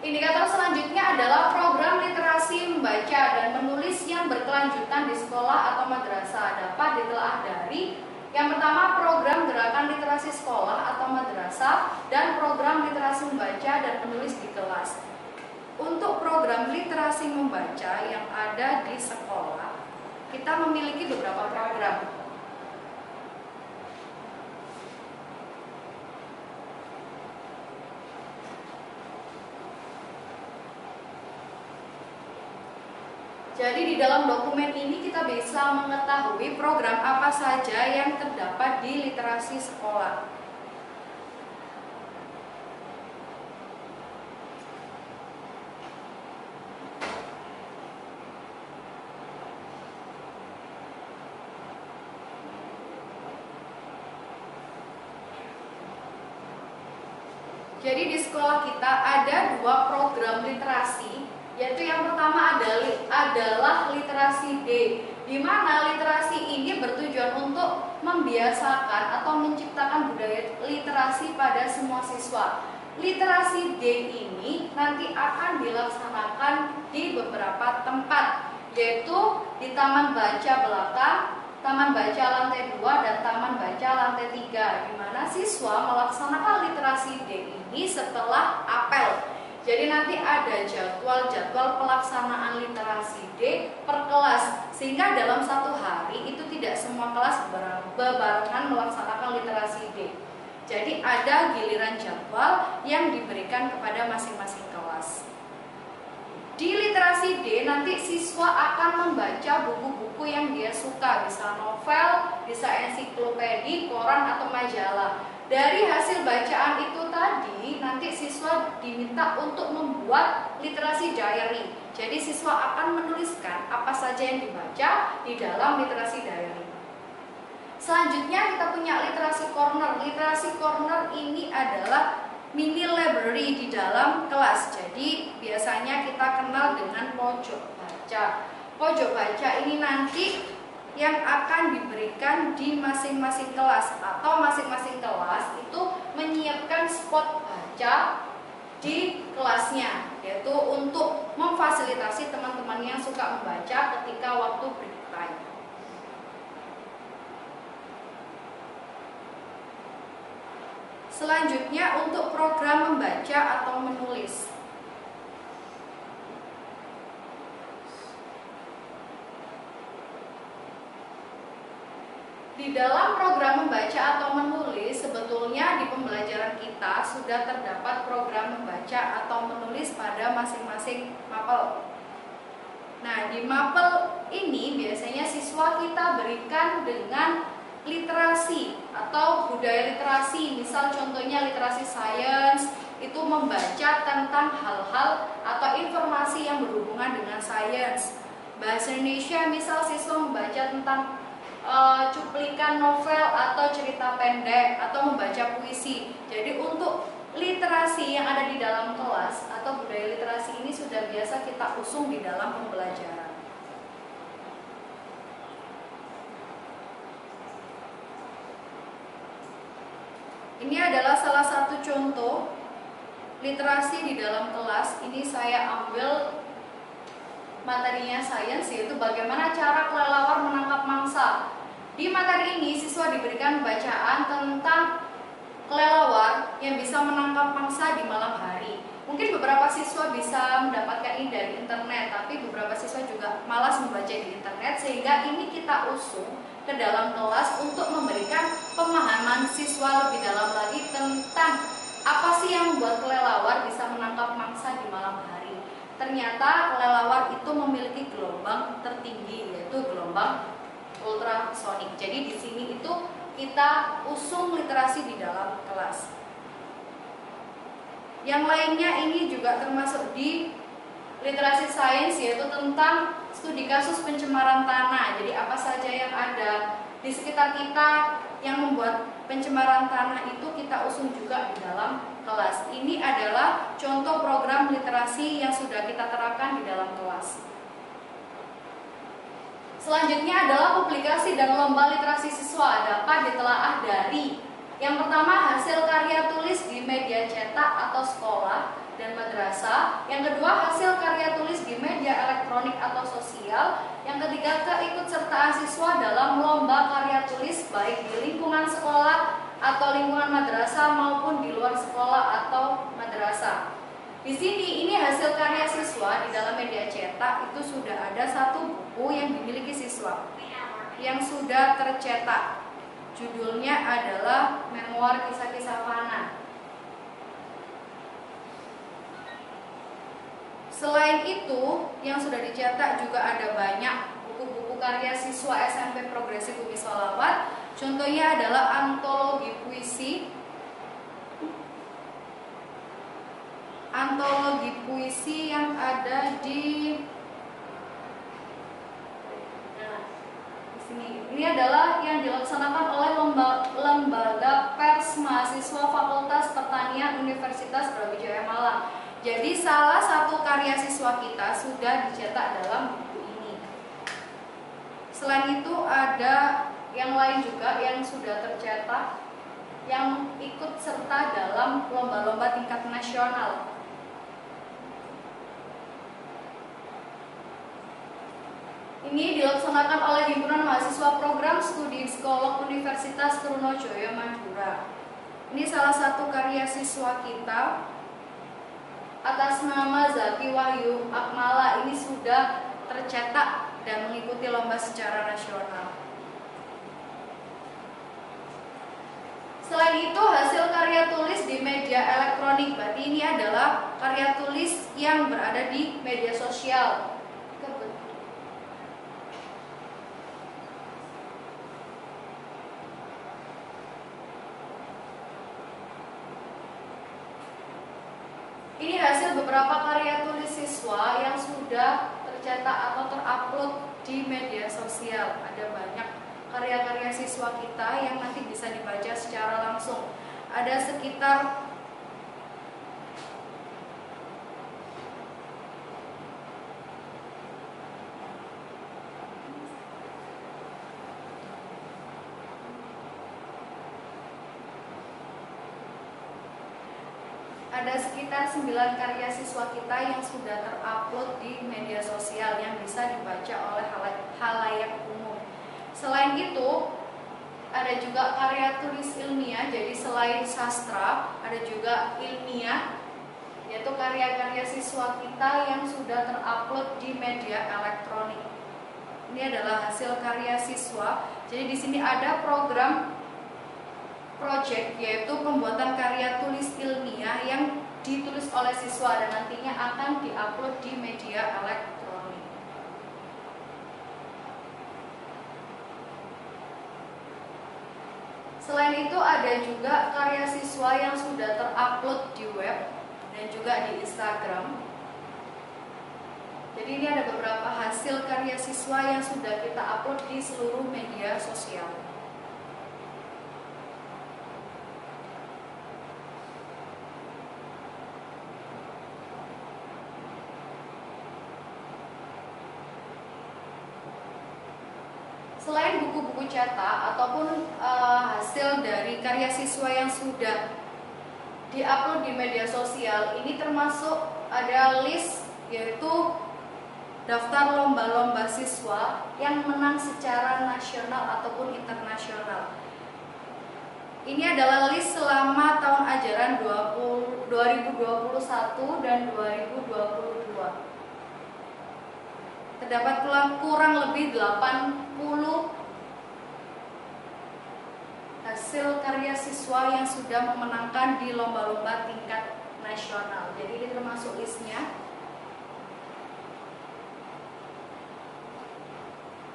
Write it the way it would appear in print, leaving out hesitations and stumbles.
Indikator selanjutnya adalah program literasi membaca dan menulis yang berkelanjutan di sekolah atau madrasah. Dapat ditelaah dari yang pertama, program gerakan literasi sekolah atau madrasah dan program literasi membaca dan menulis di kelas. Untuk program literasi membaca yang ada di sekolah, kita memiliki beberapa program. Jadi di dalam dokumen ini kita bisa mengetahui program apa saja yang terdapat di literasi sekolah. Jadi di sekolah kita ada dua program literasi, yaitu yang pertama adalah literasi D, di mana literasi ini bertujuan untuk membiasakan atau menciptakan budaya literasi pada semua siswa. Literasi D ini nanti akan dilaksanakan di beberapa tempat, yaitu di Taman Baca Belakang, Taman Baca Lantai 2, dan Taman Baca Lantai 3, di mana siswa melaksanakan literasi D ini setelah apel. Jadi nanti ada jadwal pelaksanaan literasi D per kelas, sehingga dalam satu hari itu tidak semua kelas berbarengan melaksanakan literasi D. Jadi ada giliran jadwal yang diberikan kepada masing-masing kelas. Di literasi D nanti siswa akan membaca buku-buku yang dia suka, bisa novel, bisa ensiklopedi, koran, atau majalah. Dari hasil bacaan itu tadi, nanti siswa diminta untuk membuat literasi diary. Jadi siswa akan menuliskan apa saja yang dibaca di dalam literasi diary. Selanjutnya kita punya literasi corner. Literasi corner ini adalah mini library di dalam kelas. Jadi biasanya kita kenal dengan pojok baca. Pojok baca ini nanti yang akan diberikan di masing-masing kelas, atau masing-masing kelas itu menyiapkan spot baca di kelasnya, yaitu untuk memfasilitasi teman-teman yang suka membaca ketika waktu break time. Selanjutnya untuk program membaca atau menulis. Di dalam program membaca atau menulis, sebetulnya di pembelajaran kita sudah terdapat program membaca atau menulis pada masing-masing mapel. Nah, di mapel ini biasanya siswa kita berikan dengan literasi atau budaya literasi. Misal contohnya literasi sains, itu membaca tentang hal-hal atau informasi yang berhubungan dengan sains. Bahasa Indonesia, misal siswa membaca tentang cuplikan novel atau cerita pendek, atau membaca puisi. Jadi untuk literasi yang ada di dalam kelas atau budaya literasi ini sudah biasa kita usung di dalam pembelajaran. Ini adalah salah satu contoh literasi di dalam kelas. Ini saya ambil materinya sains, yaitu bagaimana cara kelelawar menangkap mangsa. Di materi ini siswa diberikan bacaan tentang kelelawar yang bisa menangkap mangsa di malam hari. Mungkin beberapa siswa bisa mendapatkan ini dari internet, tapi beberapa siswa juga malas membaca di internet, sehingga ini kita usung ke dalam kelas untuk memberikan pemahaman siswa lebih dalam lagi tentang apa sih yang membuat kelelawar bisa menangkap mangsa di malam hari. Ternyata kelelawar itu memiliki gelombang tertinggi, yaitu gelombang ultrasonik. Jadi di sini itu kita usung literasi di dalam kelas. Yang lainnya ini juga termasuk di literasi sains, yaitu tentang studi kasus pencemaran tanah. Jadi apa saja yang ada di sekitar kita yang membuat pencemaran tanah itu kita usung juga di dalam kelas. Ini adalah contoh program literasi yang sudah kita terapkan di dalam kelas. Selanjutnya adalah publikasi dan lomba literasi siswa. Dapat ditelaah dari yang pertama, hasil karya tulis di media cetak atau sekolah dan madrasah, Yang kedua, hasil karya tulis di media elektronik atau sosial. Yang ketiga, keikutsertaan siswa dalam lomba karya tulis baik di lingkungan sekolah atau lingkungan madrasah maupun di luar sekolah atau madrasah. Di sini ini hasil karya siswa di dalam media cetak itu sudah ada satu buku yang dimiliki siswa yang sudah tercetak. Judulnya adalah Memoir Kisah-Kisah Fana. Selain itu, yang sudah dicetak juga ada banyak buku-buku karya siswa SMP Progresif Umi Sholawat. Contohnya adalah antologi puisi yang ada di sini. Ini adalah yang dilaksanakan oleh lembaga pers mahasiswa Fakultas Pertanian Universitas Brawijaya Malang. Jadi salah satu karya siswa kita sudah dicetak dalam buku ini. Selain itu ada yang lain juga yang sudah tercetak yang ikut serta dalam lomba-lomba tingkat nasional. Ini dilaksanakan oleh Himpunan Mahasiswa Program Studi Psikolog Universitas Trunojoyo Madura. Ini salah satu karya siswa kita atas nama Zaki Wahyu Akmala. Ini sudah tercetak dan mengikuti lomba secara nasional. Selain itu, hasil karya tulis di media elektronik. Berarti ini adalah karya tulis yang berada di media sosial. Ini hasil beberapa karya tulis siswa yang sudah tercetak atau terupload di media sosial. Ada banyak karya-karya siswa kita yang nanti bisa dibaca secara langsung. Ada sekitar ada sekitar 9 karya siswa kita yang sudah terupload di media sosial yang bisa dibaca oleh halayak umum. Selain itu, ada juga karya tulis ilmiah, jadi selain sastra, ada juga ilmiah, yaitu karya-karya siswa kita yang sudah terupload di media elektronik. Ini adalah hasil karya siswa. Jadi di sini ada program project, yaitu pembuatan karya tulis ilmiah yang ditulis oleh siswa dan nantinya akan diupload di media elektronik. Selain itu ada juga karya siswa yang sudah terupload di web dan juga di Instagram. Jadi ini ada beberapa hasil karya siswa yang sudah kita upload di seluruh media sosial. Selain buku-buku cetak ataupun hasil dari karya siswa yang sudah diupload di media sosial, ini termasuk ada list, yaitu daftar lomba-lomba siswa yang menang secara nasional ataupun internasional. Ini adalah list selama tahun ajaran 2021 dan 2022. Terdapat kurang lebih 80 hasil karya siswa yang sudah memenangkan di lomba-lomba tingkat nasional. Jadi ini termasuk